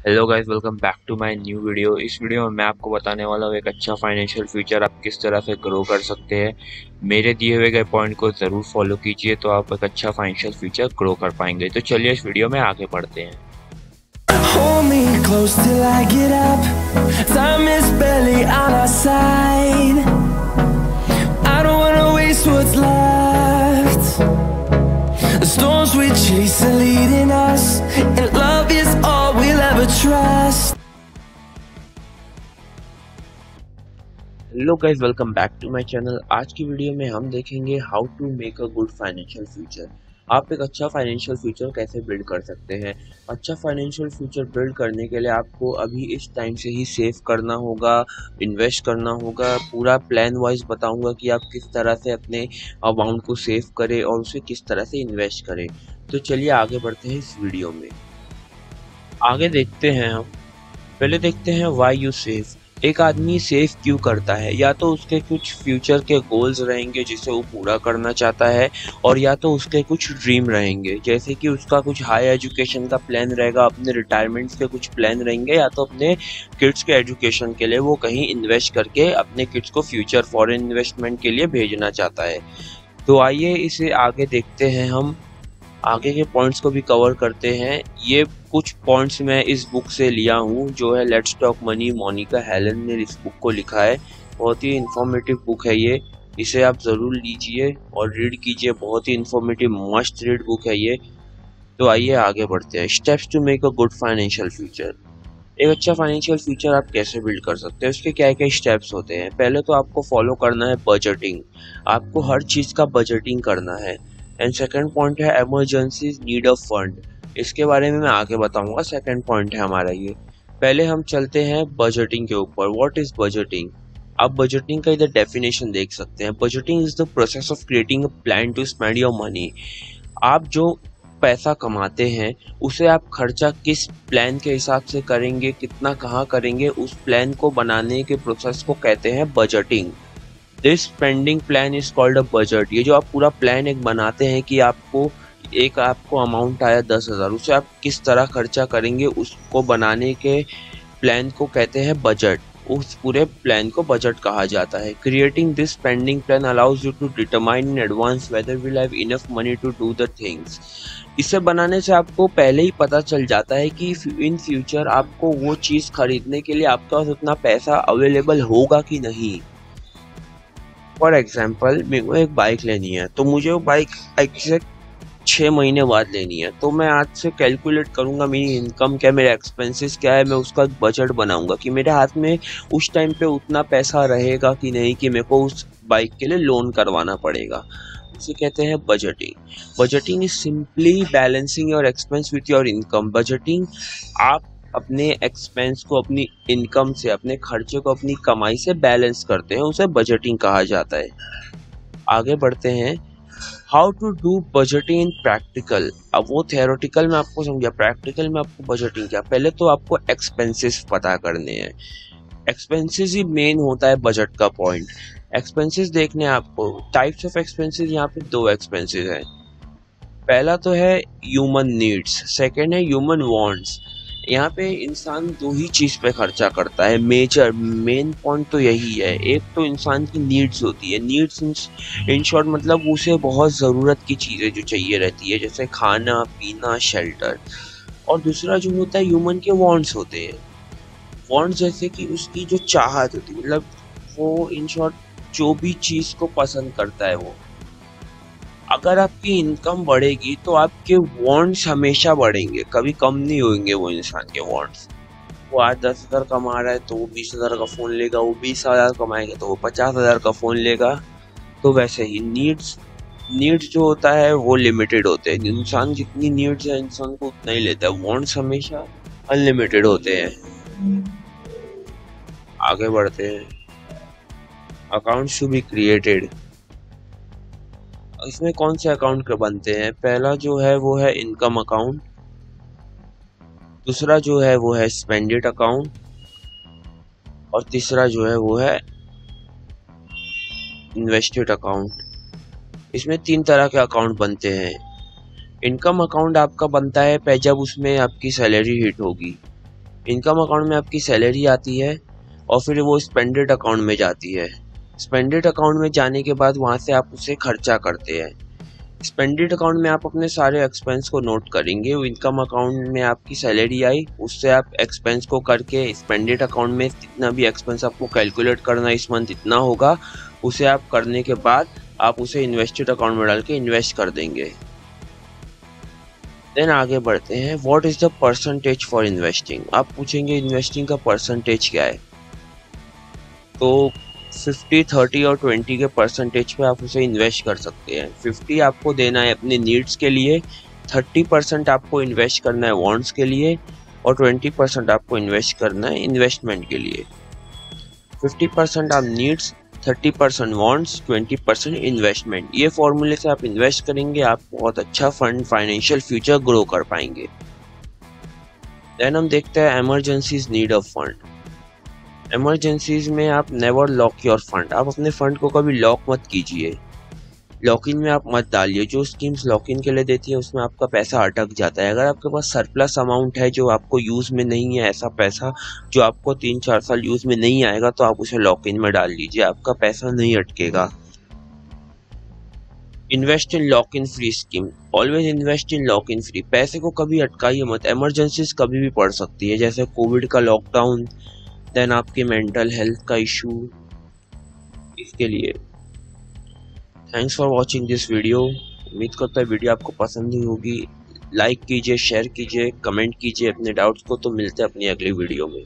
Hello guys, welcome back to my new video. इस video में मैं आपको बताने वाला हूँ एक अच्छा फाइनेंशियल फ्यूचर आप किस तरह से ग्रो कर सकते हैं। मेरे दिए हुए गए पॉइंट को ज़रूर फॉलो कीजिए तो आप एक अच्छा फाइनेंशियल फ्यूचर ग्रो कर पाएंगे। तो चलिए इस वीडियो में आगे बढ़ते हैं। Hold me close till I get up. Time is barely on our side. I don't wanna waste what's left. The storms we chase are leading us, and love is all we'll ever trust. Hello guys, welcome back to my channel. आज की video में हम देखेंगे how to make a good financial future. आप एक अच्छा financial future कैसे build कर सकते हैं। अच्छा फाइनेंशियल फ्यूचर बिल्ड करने के लिए आपको अभी इस टाइम से ही सेव करना होगा, इन्वेस्ट करना होगा। पूरा प्लान वाइज बताऊंगा कि आप किस तरह से अपने अमाउंट को सेव करें और उसे किस तरह से इन्वेस्ट करें। तो चलिए आगे बढ़ते हैं इस वीडियो में। आगे देखते हैं हम। पहले देखते हैं व्हाई यू सेव। एक आदमी सेव क्यों करता है? या तो उसके कुछ फ्यूचर के गोल्स रहेंगे जिसे वो पूरा करना चाहता है, और या तो उसके कुछ ड्रीम रहेंगे, जैसे कि उसका कुछ हाई एजुकेशन का प्लान रहेगा, अपने रिटायरमेंट के कुछ प्लान रहेंगे, या तो अपने किड्स के एजुकेशन के लिए वो कहीं इन्वेस्ट करके अपने किड्स को फ्यूचर फॉरेन इन्वेस्टमेंट के लिए भेजना चाहता है। तो आइए इसे आगे देखते हैं। हम आगे के पॉइंट्स को भी कवर करते हैं। ये कुछ पॉइंट्स मैं इस बुक से लिया हूँ जो है let's talk money. Monica Helen ने इस बुक को लिखा है। बहुत ही इंफॉर्मेटिव बुक है ये। इसे आप ज़रूर लीजिए और रीड कीजिए। बहुत ही इंफॉर्मेटिव मस्ट रीड बुक है ये। तो आइए आगे बढ़ते हैं। Steps to make a good financial future. एक अच्छा फाइनेंशियल फ्यूचर आप कैसे बिल्ड कर सकते हैं, उसके क्या क्या स्टेप्स होते हैं। पहले तो आपको फॉलो करना है बजटिंग। आपको हर चीज़ का बजटिंग करना है। एंड सेकंड पॉइंट है इमरजेंसी नीड ऑफ फंड। इसके बारे में मैं आगे बताऊंगा। सेकंड पॉइंट है हमारा ये। पहले हम चलते हैं बजटिंग के ऊपर। What is budgeting? आप बजटिंग का इधर डेफिनेशन देख सकते हैं। Budgeting is the process of creating a plan to spend your money. आप जो पैसा कमाते हैं उसे आप खर्चा किस प्लान के हिसाब से करेंगे, कितना कहाँ करेंगे, उस प्लान को बनाने के प्रोसेस को कहते हैं budgeting. This spending plan is called a budget. ये जो आप पूरा प्लान एक बनाते हैं कि आपको अमाउंट आया 10,000, उसे आप किस तरह खर्चा करेंगे, उसको बनाने के प्लान को कहते हैं बजट। उस पूरे प्लान को बजट कहा जाता है। Creating this spending plan allows you to determine in advance whether will have enough money to do the things. इसे बनाने से आपको पहले ही पता चल जाता है कि इन फ्यूचर आपको वो चीज़ खरीदने के लिए आपके पास उतना पैसा अवेलेबल होगा कि नहीं। फॉर एग्जाम्पल, मेरे को एक बाइक लेनी है, तो मुझे वो बाइक एग्जैक्ट 6 महीने बाद लेनी है। तो मैं आज से कैलकुलेट करूंगा मेरी इनकम क्या है, मेरे एक्सपेंसेस क्या है। मैं उसका बजट बनाऊंगा कि मेरे हाथ में उस टाइम पे उतना पैसा रहेगा कि नहीं कि मेरे को उस बाइक के लिए लोन करवाना पड़ेगा। इसे कहते हैं budgeting. Budgeting is simply balancing your expense with your income. Budgeting आप अपने एक्सपेंस को अपनी इनकम से, अपने खर्चे को अपनी कमाई से बैलेंस करते हैं, उसे बजटिंग कहा जाता है। आगे बढ़ते हैं। How to do budgeting in practical. अब वो थियोरेटिकल में आपको समझा, प्रैक्टिकल में आपको बजटिंग क्या। पहले तो आपको एक्सपेंसेस पता करने हैं। एक्सपेंसेस ही मेन होता है बजट का पॉइंट। एक्सपेंसेस देखने हैं आपको। टाइप्स ऑफ एक्सपेंसेस यहाँ पे 2 एक्सपेंसेस हैं। पहला तो है ह्यूमन नीड्स, सेकंड है ह्यूमन वांट्स। यहाँ पे इंसान 2 ही चीज़ पे खर्चा करता है। मेन पॉइंट तो यही है। एक तो इंसान की नीड्स होती है। नीड्स इन शॉर्ट मतलब उसे बहुत ज़रूरत की चीज़ें जो चाहिए रहती है, जैसे खाना पीना शेल्टर। और दूसरा जो होता है ह्यूमन के वांट्स होते हैं। वांट्स जैसे कि उसकी जो चाहत होती है, मतलब वो इन शॉर्ट जो भी चीज़ को पसंद करता है वो। अगर आपकी इनकम बढ़ेगी तो आपके वांट्स हमेशा बढ़ेंगे, कभी कम नहीं होंगे वो इंसान के वांट्स। वो आज 10,000 कमा रहा है तो वो 20,000 का फ़ोन लेगा, वो 20,000 कमाएगा तो वो 50,000 का फ़ोन लेगा। तो वैसे ही नीड्स जो होता है वो लिमिटेड होते हैं। इंसान जितनी नीड्स है इंसान को उतना ही लेता है। वांट्स हमेशा अनलिमिटेड होते हैं। आगे बढ़ते हैं। Accounts to be created. इसमें कौन से अकाउंट बनते हैं? पहला जो है वो है इनकम अकाउंट। दूसरा जो है वो है स्पेंडेड अकाउंट। और तीसरा जो है वो है इन्वेस्टेड अकाउंट। इसमें 3 तरह के अकाउंट बनते हैं। इनकम अकाउंट आपका बनता है जब उसमें आपकी सैलरी हिट होगी। इनकम अकाउंट में आपकी सैलरी आती है और फिर वो स्पेंडेड अकाउंट में जाती है। स्पेंडेड अकाउंट में जाने के बाद वहाँ से आप उसे खर्चा करते हैं। स्पेंडेड अकाउंट में आप अपने सारे एक्सपेंस को नोट करेंगे। इनकम अकाउंट में आपकी सैलरी आई, उससे आप एक्सपेंस को करके स्पेंडेड अकाउंट में जितना भी एक्सपेंस आपको कैलकुलेट करना इस मंथ इतना होगा, उसे आप करने के बाद आप उसे इन्वेस्टेड अकाउंट में डाल के इन्वेस्ट कर देंगे। देन आगे बढ़ते हैं, what is the percentage for investing. आप पूछेंगे इन्वेस्टिंग का परसेंटेज क्या है, तो 50, 30 और 20 के परसेंटेज पे आप उसे इन्वेस्ट कर सकते हैं। 50 आपको देना है अपने नीड्स के लिए, 30% आपको इन्वेस्ट करना है वॉन्ट्स के लिए और 20% आपको इन्वेस्ट करना है इन्वेस्टमेंट के लिए। 50% आप नीड्स, 30% वॉन्ट्स, 20% इन्वेस्टमेंट। ये फॉर्मूले से आप इन्वेस्ट करेंगे, आप बहुत अच्छा फंड फाइनेंशियल फ्यूचर ग्रो कर पाएंगे। देन हम देखते हैं emergencies need of fund. Emergencies में आप नेवर लॉक योर फंड। आप अपने फंड को कभी लॉक मत कीजिए, लॉक इन में आप मत डालिए। जो स्कीम्स लॉक इन के लिए देती है उसमें आपका पैसा अटक जाता है। अगर आपके पास सरप्लस अमाउंट है जो आपको यूज में नहीं है, ऐसा पैसा जो आपको 3-4 साल यूज में नहीं आएगा, तो आप उसे लॉक इन में डाल लीजिए, आपका पैसा नहीं अटकेगा। Invest in lock in free scheme. Always invest in lock in free. पैसे को कभी अटकाइए मत, इमरजेंसीज कभी भी पड़ सकती है, जैसे कोविड का लॉकडाउन, देन आपके मेंटल हेल्थ का इशू। इसके लिए thanks for watching this video. उम्मीद करता है वीडियो आपको पसंद ही होगी। लाइक कीजिए, शेयर कीजिए, कमेंट कीजिए अपने डाउट्स को। तो मिलते हैं अपनी अगली वीडियो में।